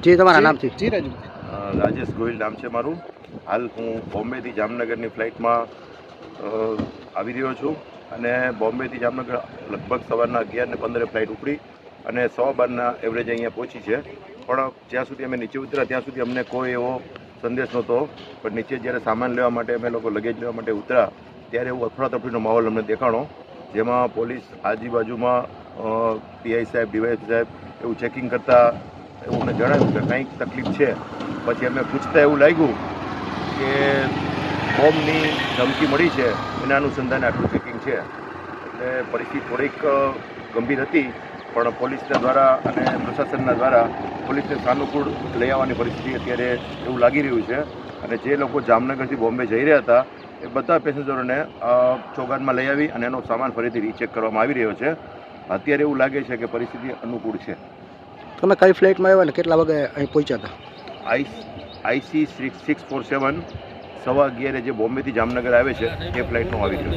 જે તમારા નામથી જી રાજુ રાજેશ ગોહિલ નામ છે મારું. હાલ હું બોમ્બેથી જામનગરની ફ્લાઇટમાં આવી રહ્યો છું અને બોમ્બેથી જામનગર લગભગ સવારના 11:15 ફ્લાઇટ ઉપડી અને 12:15 એવરેજ અહીંયા પહોંચી છે. પણ જ્યાં સુધી અમે નીચે ઉતર્યા ત્યાં સુધી અમને કોઈ એવો સંદેશ નહોતો. પણ નીચે જ્યારે સામાન લેવા માટે અમે લોકો લગેજ લેવા માટે ઉતર્યા ત્યારે એવું અફરાતફરીનો માહોલ અમને દેખાણો, જેમાં પોલીસ આજુબાજુમાં પીઆઈ સાહેબ, ડીવાયએસપી સાહેબ એવું ચેકિંગ કરતા એવું અમને જણાવ્યું કે કંઈક તકલીફ છે. પછી અમે પૂછતા એવું લાગ્યું કે બોમ્બની ધમકી મળી છે, એના અનુસંધાને આટલું ચેકિંગ છે. એટલે પરિસ્થિતિ થોડીક ગંભીર હતી, પણ પોલીસના દ્વારા અને પ્રશાસનના દ્વારા પોલીસને સાનુકૂળ લઈ આવવાની પરિસ્થિતિ અત્યારે એવું લાગી રહ્યું છે. અને જે લોકો જામનગરથી બોમ્બે જઈ રહ્યા હતા એ બધા પેસેન્જરોને ચોગાનમાં લઈ આવી અને એનો સામાન ફરીથી રીચેક કરવામાં આવી રહ્યો છે. અત્યારે એવું લાગે છે કે પરિસ્થિતિ અનુકૂળ છે. તમે કઈ ફ્લાઇટમાં આવ્યા ને કેટલા વાગે અહીં પહોંચ્યા હતા? IC 647 11:15 જે બોમ્બેથી જામનગર આવે છે એ ફ્લાઇટમાં આવી ગયો.